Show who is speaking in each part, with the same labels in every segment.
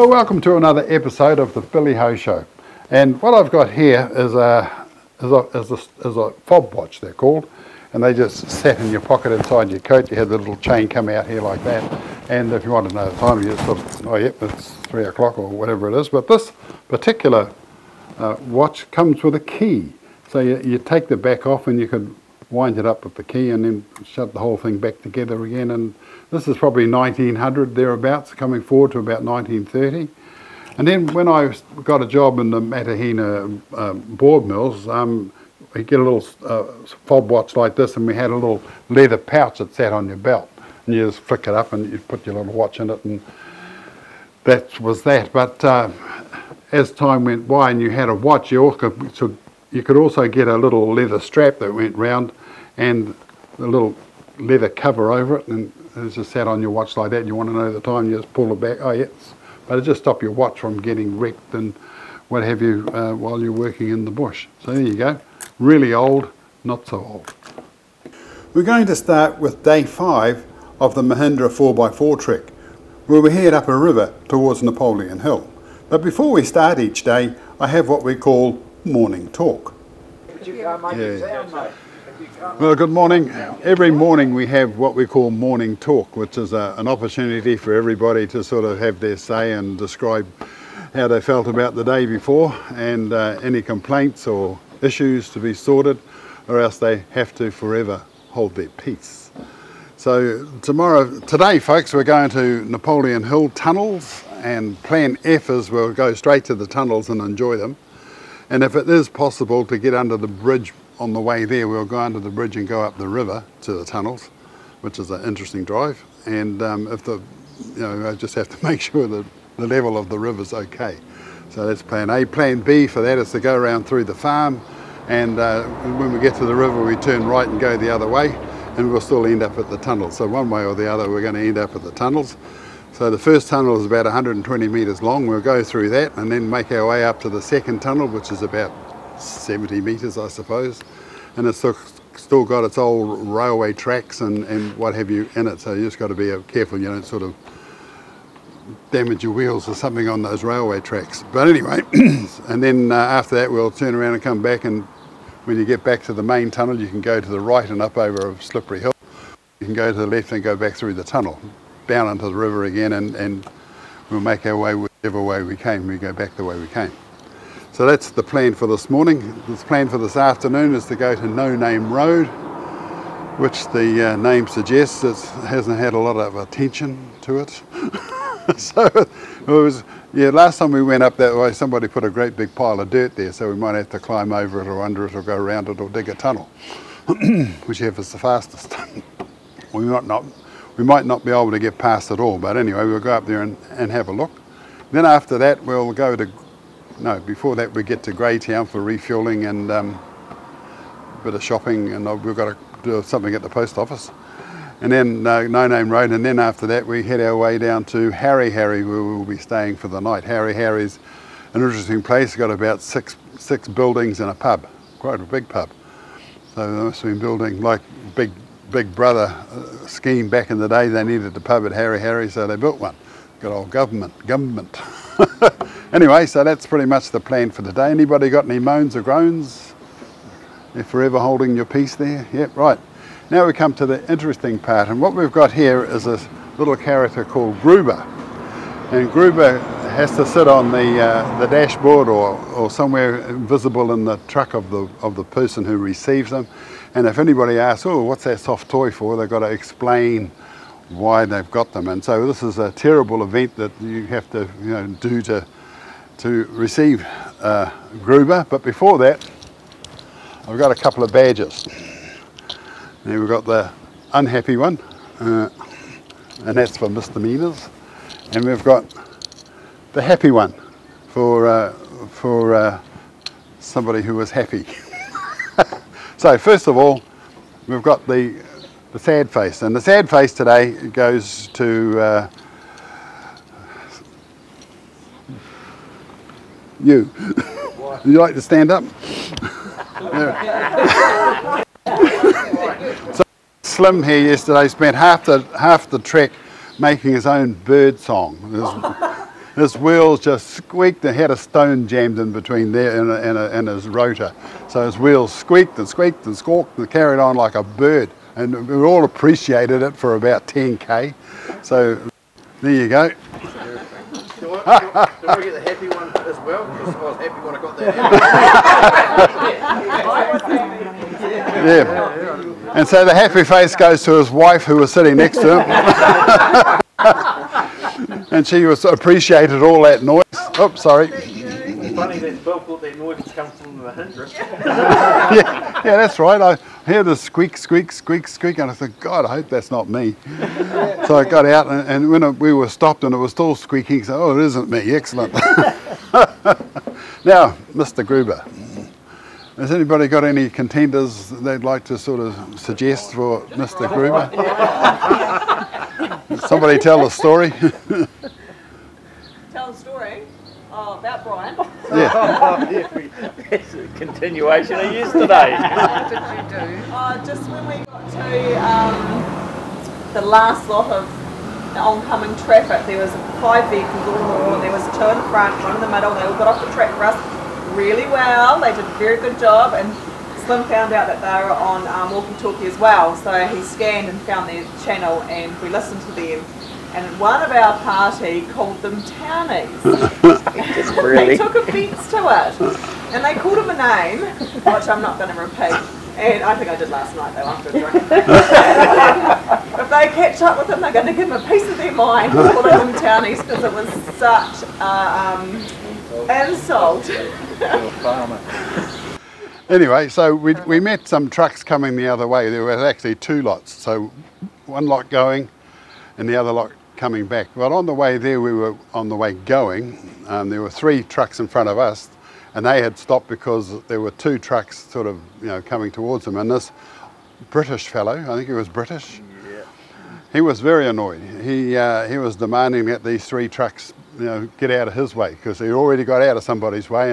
Speaker 1: Well, welcome to another episode of the Billy Ho Show. And what I've got here is a fob watch, they're called. And they just sat in your pocket inside your coat. You had the little chain come out here like that. And if you want to know the time, you just sort of, oh yep, it's 3 o'clock or whatever it is. But this particular watch comes with a key. So you take the back off and you can wind it up with the key and then shut the whole thing back together again. And this is probably 1900 thereabouts, coming forward to about 1930. And then when I got a job in the Matahina board mills, you get a little fob watch like this, and we had a little leather pouch that sat on your belt. And you just flick it up and you put your little watch in it, and that was that. But as time went by and you had a watch, you could also get a little leather strap that went round and a little leather cover over it, and it just sat on your watch like that. You want to know the time, you just pull it back. Oh yes, but it just stopped your watch from getting wrecked and what have you while you're working in the bush. So there you go. Really old, not so old. We're going to start with day 5 of the Mahindra 4x4 trek, where we head up a river towards Napoleon Hill. But before we start each day, I have what we call morning talk. Well, good morning. Every morning we have what we call morning talk, which is an opportunity for everybody to sort of have their say and describe how they felt about the day before, and any complaints or issues to be sorted, or else they have to forever hold their peace. So today folks, we're going to Napoleon Hill tunnels, and plan F is we'll go straight to the tunnels and enjoy them. And if it is possible to get under the bridge on the way there, we'll go under the bridge and go up the river to the tunnels, which is an interesting drive. And I just have to make sure that the level of the river's okay. So that's plan A. Plan B for that is to go around through the farm, and when we get to the river we turn right and go the other way, and we'll still end up at the tunnels. So one way or the other we're going to end up at the tunnels. So the first tunnel is about 120 metres long. We'll go through that and then make our way up to the second tunnel, which is about 70 metres I suppose, and it's still got its old railway tracks and what have you in it, so you just got to be careful you don't sort of damage your wheels or something on those railway tracks. But anyway, and then after that we'll turn around and come back, and when you get back to the main tunnel you can go to the right and up over a slippery hill. You can go to the left and go back through the tunnel, down into the river again, and we'll make our way whichever way we came. We go back the way we came. So that's the plan for this morning. The plan for this afternoon is to go to No Name Road, which the name suggests it hasn't had a lot of attention to it. So it was, last time we went up that way somebody put a great big pile of dirt there, so we might have to climb over it or under it or go around it or dig a tunnel, whichever is the fastest. We might not be able to get past it all, but anyway we'll go up there and have a look. Then after that we'll go to, before that we get to Greytown for refuelling and a bit of shopping, and we've got to do something at the post office. And then No Name Road, and then after that we head our way down to Harry where we'll be staying for the night. Harry's an interesting place. It's got about six buildings and a pub, quite a big pub. So they must have been building like Big Brother scheme back in the day. They needed a pub at Harry, so they built one. Good old government. Anyway, so that's pretty much the plan for today. Anybody got any moans or groans? You're forever holding your peace there? Yep, right. Now we come to the interesting part, and what we've got here is a little character called Gruber. And Gruber has to sit on the dashboard or somewhere visible in the truck of the person who receives them. And if anybody asks, oh, what's that soft toy for, they've got to explain why they've got them. And so this is a terrible event that you have to do to receive Gruber. But before that, I've got a couple of badges. Now we've got the unhappy one, and that's for misdemeanors, and we've got the happy one for somebody who was happy. So first of all, we've got the sad face, and the sad face today goes to you. Would you like to stand up? So Slim here yesterday spent half the trek making his own bird song. his wheels just squeaked. They had a stone jammed in between there and his rotor. So his wheels squeaked and squeaked and squawked and carried on like a bird. And we all appreciated it for about 10k. So there you go.
Speaker 2: Do I get the happy one as well? Because I was happy when I got that.
Speaker 1: Yeah. And so the happy face goes to his wife who was sitting next to him. And she was appreciated all that noise. Oops, sorry.
Speaker 2: It's funny that Bill thought that noise was coming from the hindrance.
Speaker 1: Yeah, that's right. I hear the squeak, squeak, squeak, squeak, and I thought, God, I hope that's not me. So I got out, and when we were stopped and it was still squeaking, so, oh, it isn't me. Excellent. Now, Mr. Gruber, has anybody got any contenders they'd like to sort of suggest for Mr. Gruber? Somebody tell a story.
Speaker 3: Tell a story? Oh, about Brian.
Speaker 1: Yeah.
Speaker 2: It's a continuation of yesterday.
Speaker 3: What did you do? Just when we got to the last lot of oncoming traffic, there was 5 vehicles or more. There was 2 in the front, 1 in the middle. They all got off the track for us really well. They did a very good job, and Slim found out that they were on walkie-talkie as well. So he scanned and found their channel, and we listened to them. And one of our party called them townies. They took offence to it. And they called him a name, which I'm not going to repeat. And I think I did last night though, after a drink. If they catch up with him, they're going to give him a piece of their mind for calling them townies, because it was such insult.
Speaker 1: Anyway, so we met some trucks coming the other way. There were actually 2 lots. So one lot going and the other lot coming back. But on the way there, we were on the way going. There were 3 trucks in front of us, and they had stopped because there were 2 trucks sort of, coming towards them. And this British fellow, I think he was British, he was very annoyed. He was demanding that these 3 trucks, get out of his way, because he already got out of somebody's way,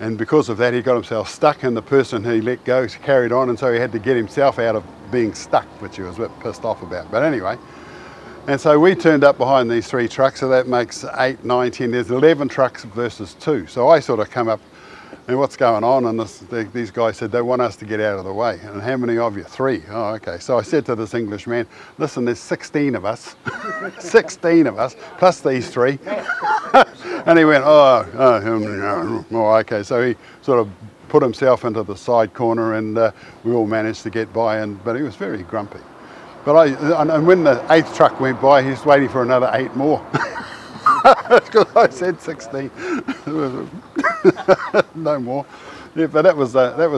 Speaker 1: and because of that, he got himself stuck, and the person he let go carried on, and so he had to get himself out of being stuck, which he was a bit pissed off about. But anyway. And so we turned up behind these 3 trucks, so that makes 8, 9, 10, there's 11 trucks versus 2. So I sort of come up, and what's going on? And these guys said, they want us to get out of the way. And how many of you? 3. Oh, okay. So I said to this English man, listen, there's 16 of us, 16 of us, plus these 3. And he went, oh, okay. So he sort of put himself into the side corner, and we all managed to get by, but he was very grumpy. But and when the 8th truck went by, he was waiting for another 8 more. Because I said 16. No more. Yeah, but that was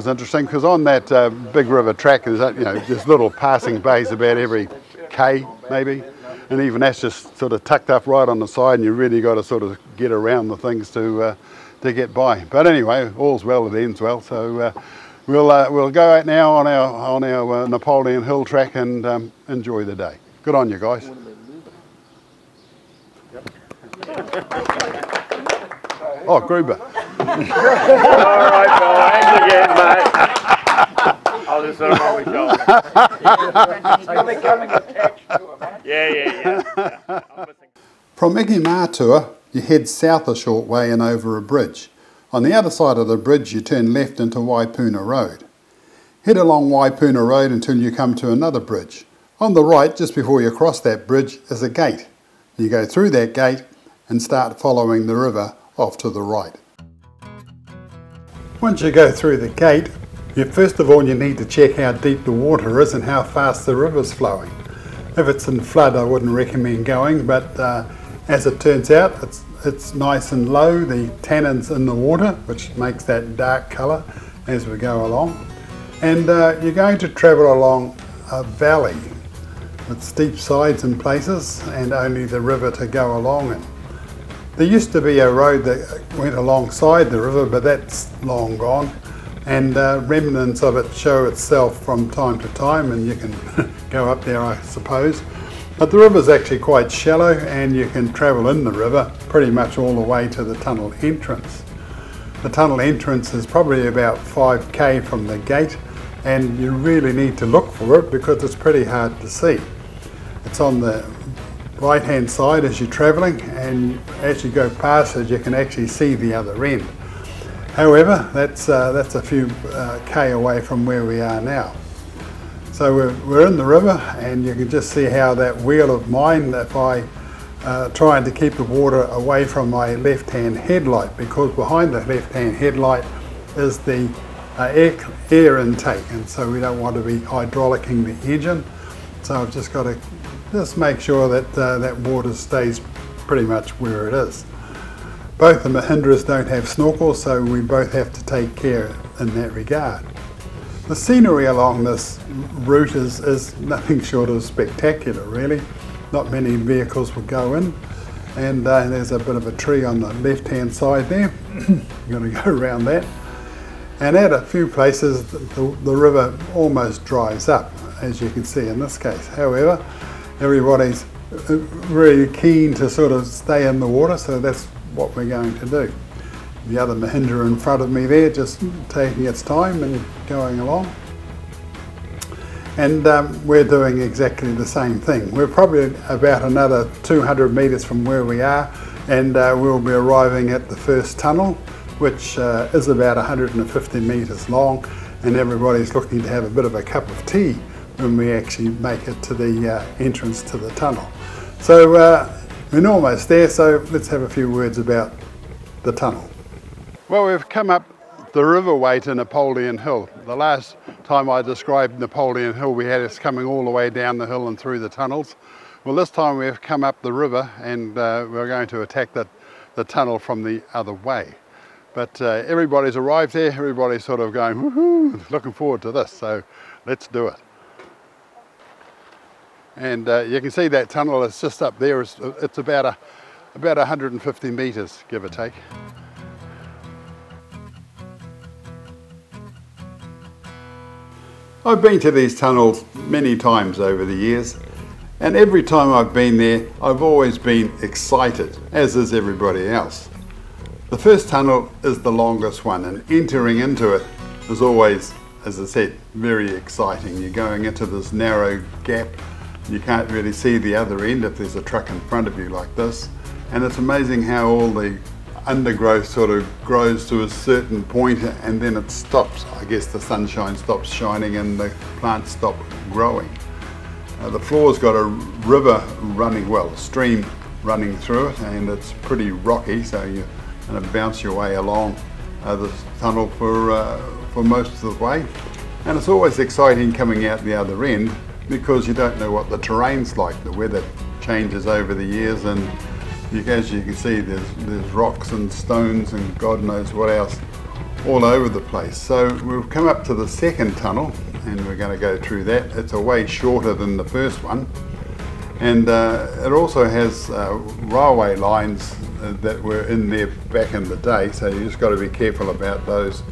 Speaker 1: interesting, because on that big river track, there's little passing bays about every K maybe, and even that's just sort of tucked up right on the side, and you really got to sort of get around the things to get by. But anyway, all's well that ends well. So. We'll go out now on our Napoleon Hill track and enjoy the day. Good on you guys. Oh, Gruber.
Speaker 2: All right, Bill. Thanks again, mate. I'll just sort of roll my shoulder. Yeah.
Speaker 1: From Igimatua, you head south a short way and over a bridge. On the other side of the bridge, you turn left into Waipuna Road. Head along Waipuna Road until you come to another bridge. On the right, just before you cross that bridge, is a gate. You go through that gate and start following the river off to the right. Once you go through the gate, first of all you need to check how deep the water is and how fast the river's flowing. If it's in flood, I wouldn't recommend going, but as it turns out, it's nice and low. The tannin's in the water, which makes that dark colour as we go along. And you're going to travel along a valley with steep sides in places and only the river to go along in. There used to be a road that went alongside the river, but that's long gone, and remnants of it show itself from time to time, and you can go up there, I suppose. But the river's actually quite shallow, and you can travel in the river pretty much all the way to the tunnel entrance. The tunnel entrance is probably about 5k from the gate, and you really need to look for it because it's pretty hard to see. It's on the right hand side as you're travelling, and as you go past it you can actually see the other end. However, that's a few K away from where we are now. So we're in the river, and you can just see how that wheel of mine, if I trying to keep the water away from my left-hand headlight, because behind the left-hand headlight is the air intake, and so we don't want to be hydraulicking the engine. So I've just got to make sure that that water stays pretty much where it is. Both the Mahindras don't have snorkels, so we both have to take care in that regard. The scenery along this route is nothing short of spectacular, really. Not many vehicles would go in, and there's a bit of a tree on the left-hand side there. You've got to go around that. And at a few places, the river almost dries up, as you can see in this case. However, everybody's really keen to sort of stay in the water, so that's what we're going to do. The other Mahindra in front of me there just taking its time and going along. And we're doing exactly the same thing. We're probably about another 200 metres from where we are, and we'll be arriving at the first tunnel, which is about 150 metres long, and everybody's looking to have a bit of a cup of tea when we actually make it to the entrance to the tunnel. So we're almost there, so let's have a few words about the tunnel. Well, we've come up the riverway to Napoleon Hill. The last time I described Napoleon Hill, we had us coming all the way down the hill and through the tunnels. Well, this time we've come up the river, and we're going to attack the tunnel from the other way. But everybody's arrived there, everybody's sort of going, woohoo, looking forward to this, so let's do it. And you can see that tunnel is just up there. It's about 150 metres, give or take. I've been to these tunnels many times over the years, and every time I've been there, I've always been excited, as is everybody else. The first tunnel is the longest one, and entering into it is always, as I said, very exciting. You're going into this narrow gap. You can't really see the other end if there's a truck in front of you like this. And it's amazing how all the undergrowth sort of grows to a certain point and then it stops. I guess the sunshine stops shining and the plants stop growing. The floor's got a river running, well, a stream running through it, and it's pretty rocky, so you're going to bounce your way along the tunnel for most of the way. And it's always exciting coming out the other end, because you don't know what the terrain's like. The weather changes over the years, and as you can see, there's rocks and stones and God knows what else all over the place. So we've come up to the second tunnel, and we're going to go through that. It's a way shorter than the first one, and it also has railway lines that were in there back in the day, so you just got to be careful about those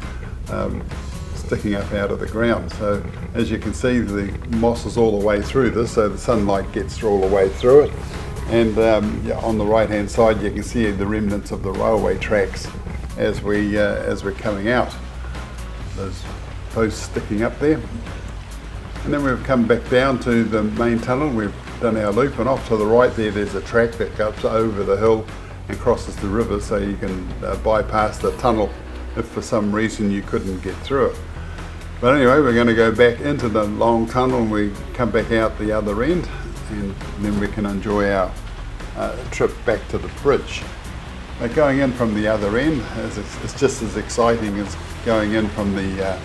Speaker 1: sticking up out of the ground. So as you can see, the moss is all the way through this, so the sunlight gets all the way through it. And on the right hand side you can see the remnants of the railway tracks as we're coming out. Those posts sticking up there. And then we've come back down to the main tunnel. We've done our loop, and off to the right there's a track that goes over the hill and crosses the river, so you can bypass the tunnel if for some reason you couldn't get through it. But anyway, we're going to go back into the long tunnel, and we come back out the other end, and then we can enjoy our trip back to the bridge. But going in from the other end is just as exciting as going in from the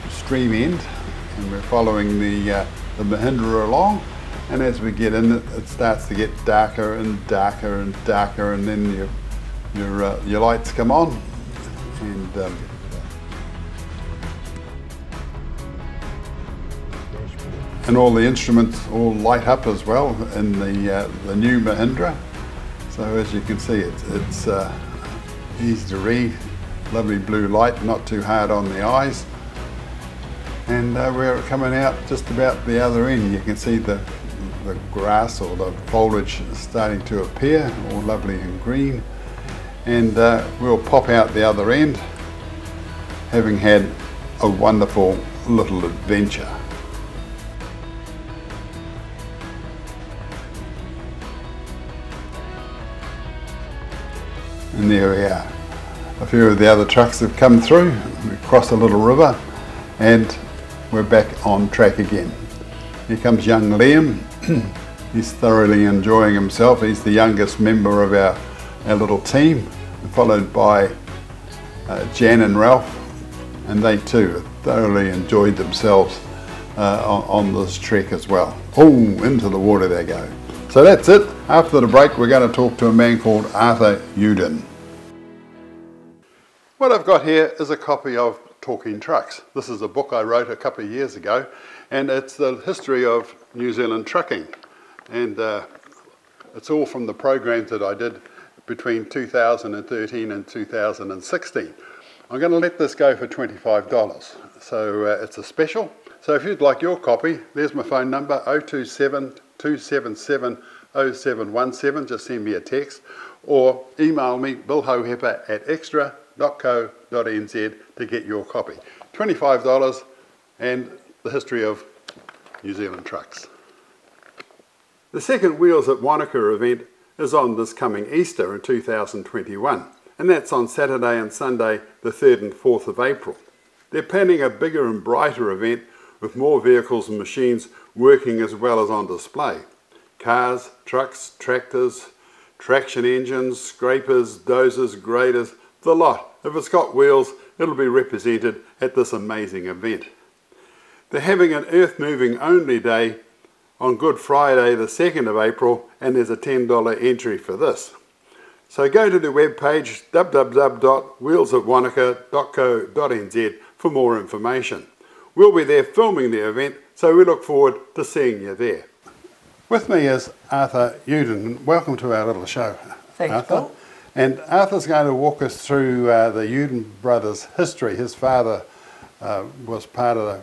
Speaker 1: stream end, and we're following the Mahindra along. And as we get in, it starts to get darker and darker and darker, and then your lights come on, and all the instruments all light up as well in the new Mahindra. So as you can see, it's easy to read, lovely blue light, not too hard on the eyes. And we're coming out just about the other end. You can see the grass or the foliage starting to appear, all lovely and green. And we'll pop out the other end, having had a wonderful little adventure. And there we are. A few of the other trucks have come through. We've crossed a little river and we're back on track again. Here comes young Liam. He's thoroughly enjoying himself. He's the youngest member of our little team, followed by Jan and Ralph, and they too have thoroughly enjoyed themselves on this trek as well. Oh, into the water they go. So that's it. After the break we're going to talk to a man called Arthur Uden. What I've got here is a copy of Talking Trucks. This is a book I wrote a couple of years ago, and it's the history of New Zealand trucking. And it's all from the programs that I did between 2013 and 2016. I'm going to let this go for $25. So it's a special. So if you'd like your copy, there's my phone number, 027 277 0717. Just send me a text or email me, billhoheper@extra.co.nz to get your copy. $25 and the history of New Zealand trucks. The second Wheels at Wanaka event is on this coming Easter in 2021, and that's on Saturday and Sunday the 3rd and 4th of April. They're planning a bigger and brighter event with more vehicles and machines working as well as on display. Cars, trucks, tractors, traction engines, scrapers, dozers, graders, the lot. If it's got wheels, it'll be represented at this amazing event. They're having an earth moving only day on Good Friday the 2nd of April, and there's a $10 entry for this. So go to the webpage www.wheelsatwanaka.co.nz for more information. We'll be there filming the event, so we look forward to seeing you there. With me is Arthur Uden. Welcome to our little show.
Speaker 4: Thanks,
Speaker 1: Arthur.
Speaker 4: Bill.
Speaker 1: And Arthur's going to walk us through the Uden brothers' history. His father was part of the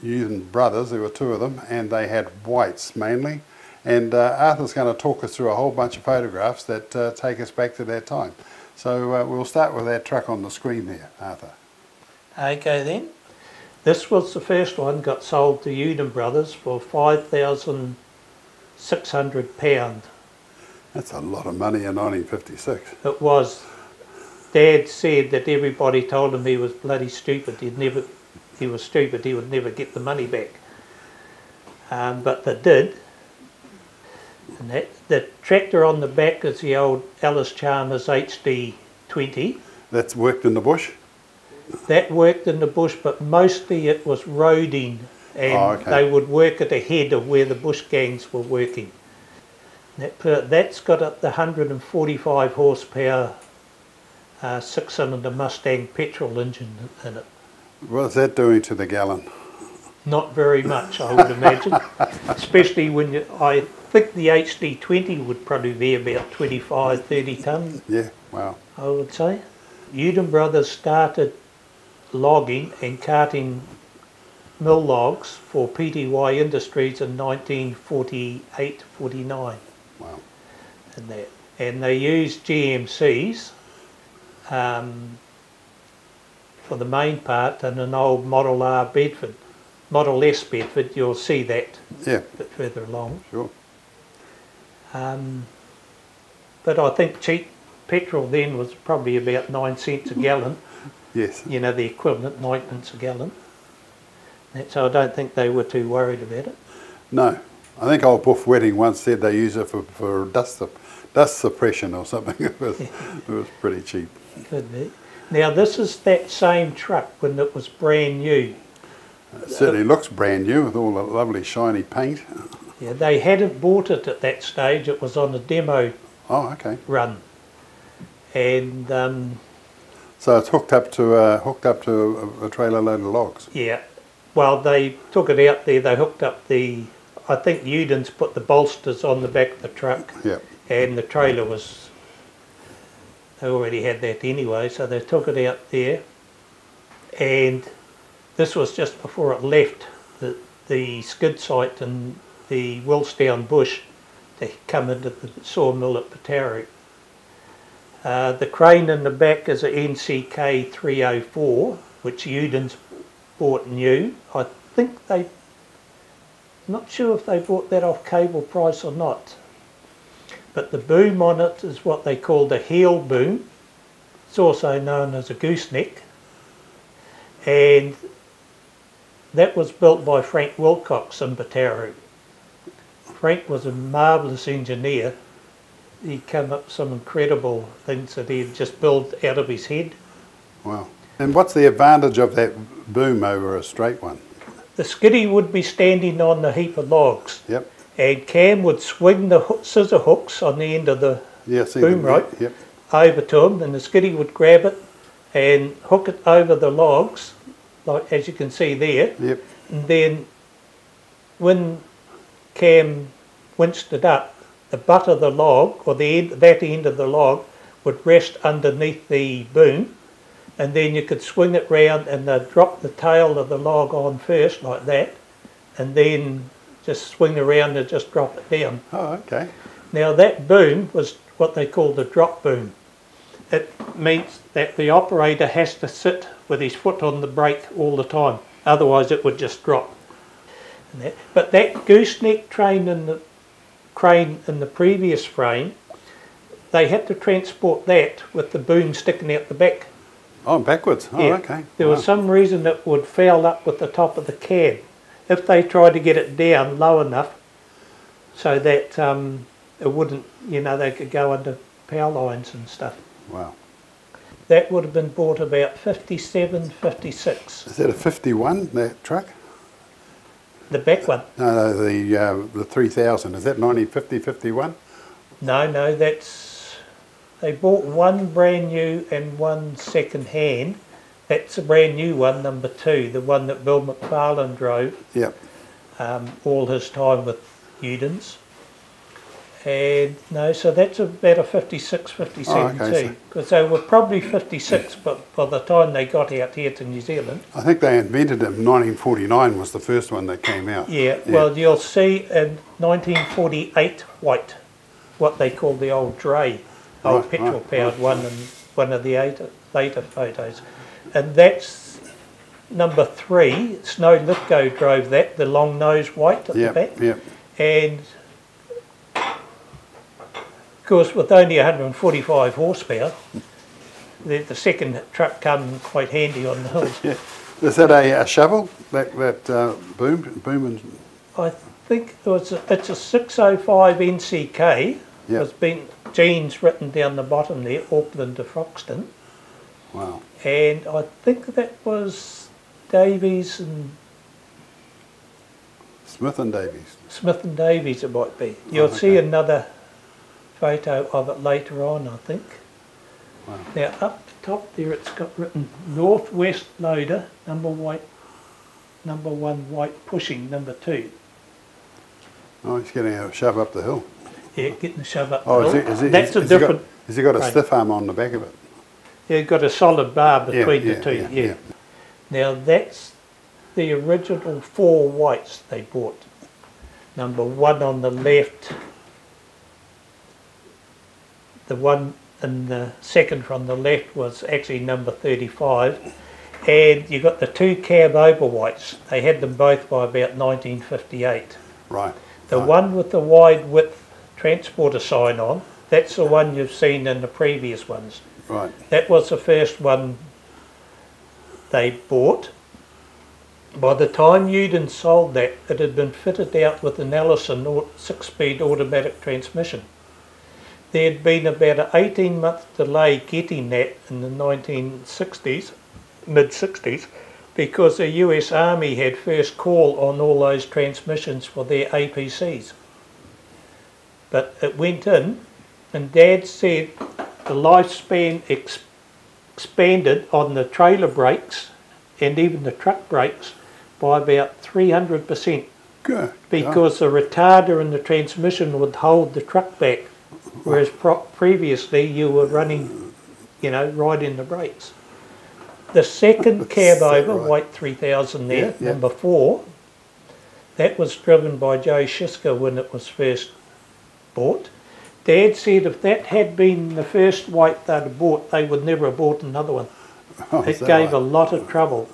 Speaker 1: Uden brothers. There were two of them, and they had whites mainly. And Arthur's going to talk us through a whole bunch of photographs that take us back to that time. So we'll start with that truck on the screen there, Arthur.
Speaker 4: Okay then. This was the first one, got sold to Uden Brothers for £5,600.
Speaker 1: That's a lot of money in 1956.
Speaker 4: It was. Dad said that everybody told him he was bloody stupid. He was stupid, he would never get the money back. But they did. And the tractor on the back is the old Alice Chalmers HD20.
Speaker 1: That's worked in the bush?
Speaker 4: That worked in the bush, but mostly it was roading, and they would work at the head of where the bush gangs were working. That's got the 145 horsepower 6-cylinder Mustang petrol engine in it.
Speaker 1: What's that doing to the gallon?
Speaker 4: Not very much, I would imagine. Especially when I think the HD20 would probably be about 25, 30 tonnes.
Speaker 1: Yeah, wow.
Speaker 4: I would say. Uden Brothers started logging and carting mill logs for PTY Industries in 1948-49.
Speaker 1: Wow.
Speaker 4: And they used GMCs for the main part, and an old Model R Bedford. Model S Bedford, you'll see that a bit further along.
Speaker 1: Sure.
Speaker 4: But I think cheap petrol then was probably about 9 cents a gallon.
Speaker 1: Yes.
Speaker 4: You know, the equivalent 9 pence a gallon. So I don't think they were too worried about it.
Speaker 1: No. I think old Buff Wedding once said they use it for dust suppression or something. It was pretty cheap.
Speaker 4: Could be. Now this is that same truck when it was brand new.
Speaker 1: It certainly looks brand new with all the lovely shiny paint.
Speaker 4: Yeah, they hadn't bought it at that stage. It was on a demo run. And
Speaker 1: so it's hooked up to a trailer load of logs.
Speaker 4: Yeah. Well, they took it out there. They hooked up I think Uden's put the bolsters on the back of the truck.
Speaker 1: Yeah.
Speaker 4: And the trailer was, they already had that anyway, so they took it out there. And this was just before it left the skid site in the Willstown bush to come into the sawmill at Patari. The crane in the back is a NCK 304, which Uden's bought new. I think not sure if they bought that off cable price or not. But the boom on it is what they call the heel boom, It's also known as a gooseneck, and that was built by Frank Wilcox in Bataru. Frank was a marvellous engineer. He came up with some incredible things that he'd just built out of his head.
Speaker 1: Wow. And what's the advantage of that boom over a straight one?
Speaker 4: The skiddy would be standing on a heap of logs.
Speaker 1: Yep.
Speaker 4: And Cam would swing the scissor hooks on the end of the boom rope over to him, and the skiddy would grab it and hook it over the logs, like as you can see there.
Speaker 1: Yep.
Speaker 4: And then when Cam winched it up, the butt of the log, or that end of the log, would rest underneath the boom, and then you could swing it round and they'd drop the tail of the log on first, like that, and then just swing around and just drop it down.
Speaker 1: Oh, okay.
Speaker 4: Now that boom was what they call the drop boom. It means that the operator has to sit with his foot on the brake all the time, otherwise it would just drop. But that gooseneck crane in the previous frame, they had to transport that with the boom sticking out the back.
Speaker 1: Oh, backwards. Oh,
Speaker 4: yeah.
Speaker 1: okay.
Speaker 4: There was some reason it would foul up with the top of the cab if they tried to get it down low enough so that it wouldn't, they could go under power lines and stuff.
Speaker 1: Wow.
Speaker 4: That would have been bought about 57, 56.
Speaker 1: Is that a 51, that truck?
Speaker 4: The back one?
Speaker 1: No, the 3000. Is that 1950, 51?
Speaker 4: No, they bought one brand new and one second hand. That's a brand new one, number 2, the one that Bill McFarlane drove.
Speaker 1: Yep.
Speaker 4: All his time with Udens. And no, so that's about a 56, 57 too. Because they were probably 56, but by the time they got out here to New Zealand.
Speaker 1: I think they invented them. 1949 was the first one that came out.
Speaker 4: Yeah, well, you'll see in 1948 white, what they call the old Dray, old petrol-powered one, in one of the later photos. And that's number 3. Snow Lithgow drove that, the long nose white at the back.
Speaker 1: Yep.
Speaker 4: And of course, with only 145 horsepower, the second truck come quite handy on the hills.
Speaker 1: Yeah. Is that a shovel? That boom and...
Speaker 4: I think it's a 605 NCK. There's been Gene's written down the bottom there, Auckland to Froxton.
Speaker 1: Wow.
Speaker 4: And I think that was Davies and...
Speaker 1: Smith and Davies.
Speaker 4: Smith and Davies it might be. You'll see another photo of it later on, I think.
Speaker 1: Wow.
Speaker 4: Now up the top there it's got written Northwest Loader, number 1 white pushing, number 2.
Speaker 1: Oh, he's getting a shove up the hill.
Speaker 4: Yeah, getting the shove up the hill.
Speaker 1: Has he got a stiff arm on the back of it?
Speaker 4: Yeah, got a solid bar between the two, yeah. Now that's the original 4 whites they bought. Number 1 on the left, the one in the second from the left was actually number 35, and you got the 2 cab over whites. They had them both by about 1958.
Speaker 1: Right.
Speaker 4: The one with the wide width transporter sign on, that's the one you've seen in the previous ones.
Speaker 1: Right.
Speaker 4: That was the first one they bought. By the time Uden sold that, it had been fitted out with an Allison 6-speed automatic transmission. There had been about an 18-month delay getting that in the 1960s, mid-60s, because the US Army had first call on all those transmissions for their APCs. But it went in, and Dad said the lifespan expanded on the trailer brakes and even the truck brakes by about 300%.
Speaker 1: Good.
Speaker 4: Because the retarder in the transmission would hold the truck back, whereas previously you were running, right in the brakes. The second cab over, white 3000 there, number 4, that was driven by Joe Shisker when it was first bought. Dad said if that had been the first white they'd have bought, they would never have bought another one. It gave a lot of trouble.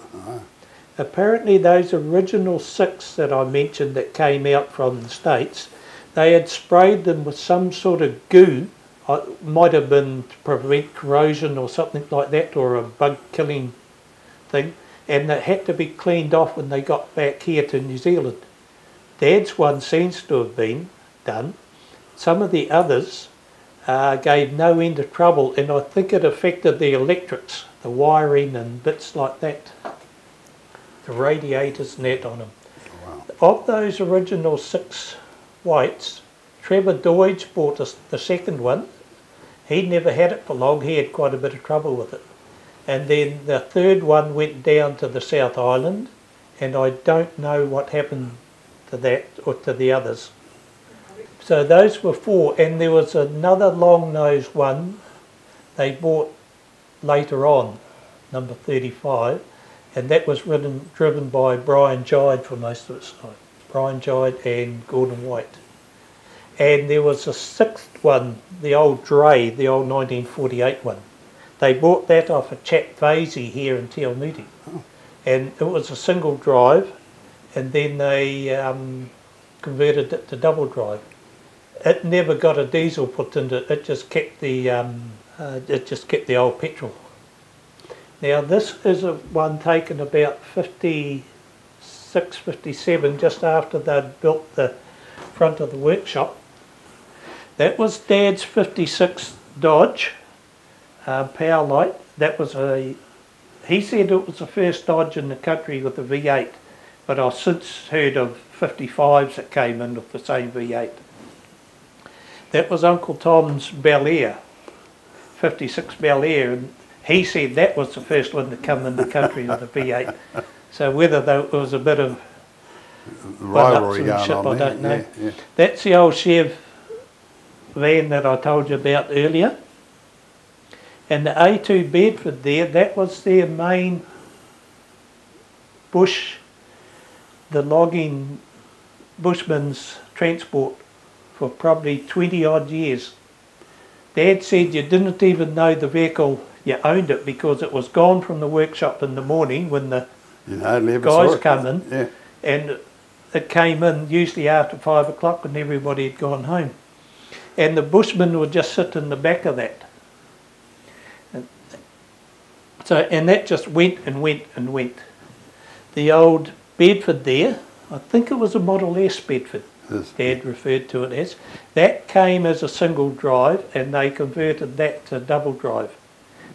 Speaker 4: Apparently those original 6 that I mentioned that came out from the States, they had sprayed them with some sort of goo might have been to prevent corrosion or something like that, or a bug killing thing, and it had to be cleaned off when they got back here to New Zealand. Dad's one seems to have been done. Some of the others gave no end of trouble, and I think it affected the electrics, the wiring and bits like that, the radiators and that on them.
Speaker 1: Wow.
Speaker 4: Of those original 6 whites, Trevor Deutsch bought the second one. He never had it for long. He had quite a bit of trouble with it. And then the third one went down to the South Island, and I don't know what happened to that or to the others. So those were 4, and there was another long-nosed one they bought later on, number 35, and that was driven by Brian Gide for most of its time. Brian Gide and Gordon White. And there was a 6th one, the old Dray, the old 1948 one. They bought that off a chap Vasey here in Te Awamutu.
Speaker 1: Oh.
Speaker 4: And it was a single drive, and then they converted it to double drive. It never got a diesel put into it. It just kept the old petrol. Now this is a one taken about 56, 57, just after they'd built the front of the workshop. That was Dad's 56 Dodge Power Light. That was he said it was the first Dodge in the country with a V8, but I've since heard of 55s that came in with the same V8. That was Uncle Tom's Bel Air, 56 Bel Air, and he said that was the first one to come in the country with a V8. So whether there was a bit of
Speaker 1: Rivalry going
Speaker 4: ship,
Speaker 1: on
Speaker 4: I
Speaker 1: there.
Speaker 4: don't know.
Speaker 1: Yeah, yeah.
Speaker 4: That's the old Chev van that I told you about earlier. And the A2 Bedford there, that was their main the logging bushman's transport for probably 20 odd years. Dad said you didn't even know the vehicle, you owned it, because it was gone from the workshop in the morning when the guys come in,
Speaker 1: yeah.
Speaker 4: and it came in usually after 5 o'clock when everybody had gone home. And the bushman would just sit in the back of that. And that just went and went and went. The old Bedford there, I think it was a Model S Bedford, Dad referred to it as. That came as a single drive, and they converted that to double drive.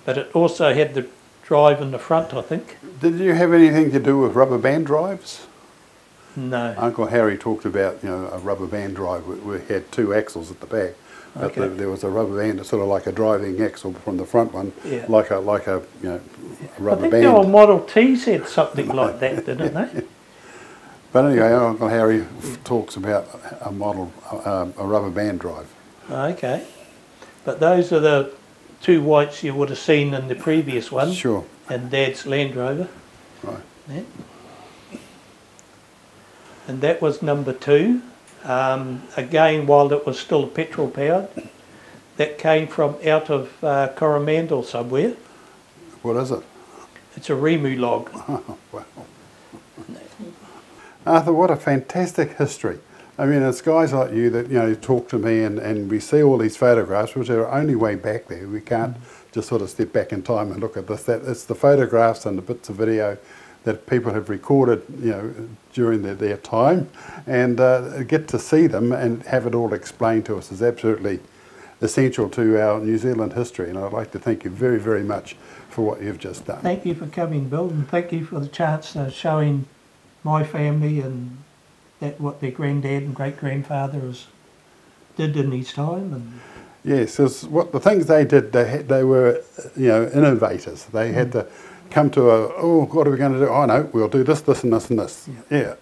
Speaker 4: But it also had the drive in the front, I think.
Speaker 1: Did you have anything to do with rubber band drives?
Speaker 4: No.
Speaker 1: Uncle Harry talked about, a rubber band drive. We had 2 axles at the back, but
Speaker 4: Okay.
Speaker 1: there was a rubber band, sort of like a driving axle from the front one,
Speaker 4: Yeah.
Speaker 1: like a rubber
Speaker 4: I think
Speaker 1: band.
Speaker 4: the old Model Ts had something like that, didn't they?
Speaker 1: But anyway, Uncle Harry talks about a rubber band drive.
Speaker 4: Okay. But those are the 2 whites you would have seen in the previous one.
Speaker 1: Sure.
Speaker 4: And Dad's Land Rover.
Speaker 1: Right.
Speaker 4: Yeah. And that was number 2. Again, while it was still petrol powered. That came from out of Coromandel somewhere.
Speaker 1: What is it?
Speaker 4: It's a Remu log.
Speaker 1: Oh, wow. Arthur, what a fantastic history. I mean, it's guys like you that, talk to me and we see all these photographs, which are only way back there. We can't just sort of step back in time and look at this. It's the photographs and the bits of video that people have recorded, during their time, and get to see them and have it all explained to us is absolutely essential to our New Zealand history. And I'd like to thank you very, very much for what you've just done.
Speaker 4: Thank you for coming, Bill, and thank you for the chance of showing my family and what their granddad and great-grandfather did in his time. And
Speaker 1: yes, what the things they did, they were, innovators. They had to come to what are we going to do? Oh no, we'll do this, this and this and this. Yeah,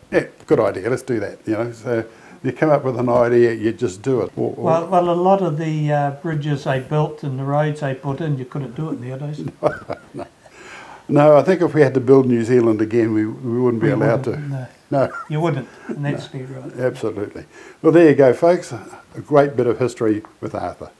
Speaker 1: good idea, let's do that. So you come up with an idea, you just do it.
Speaker 4: Well, a lot of the bridges they built and the roads they put in, you couldn't do it nowadays.
Speaker 1: No, I think if we had to build New Zealand again, we wouldn't be allowed to. No.
Speaker 4: You wouldn't, and that's dead right.
Speaker 1: Absolutely. Well, there you go, folks. A great bit of history with Arthur.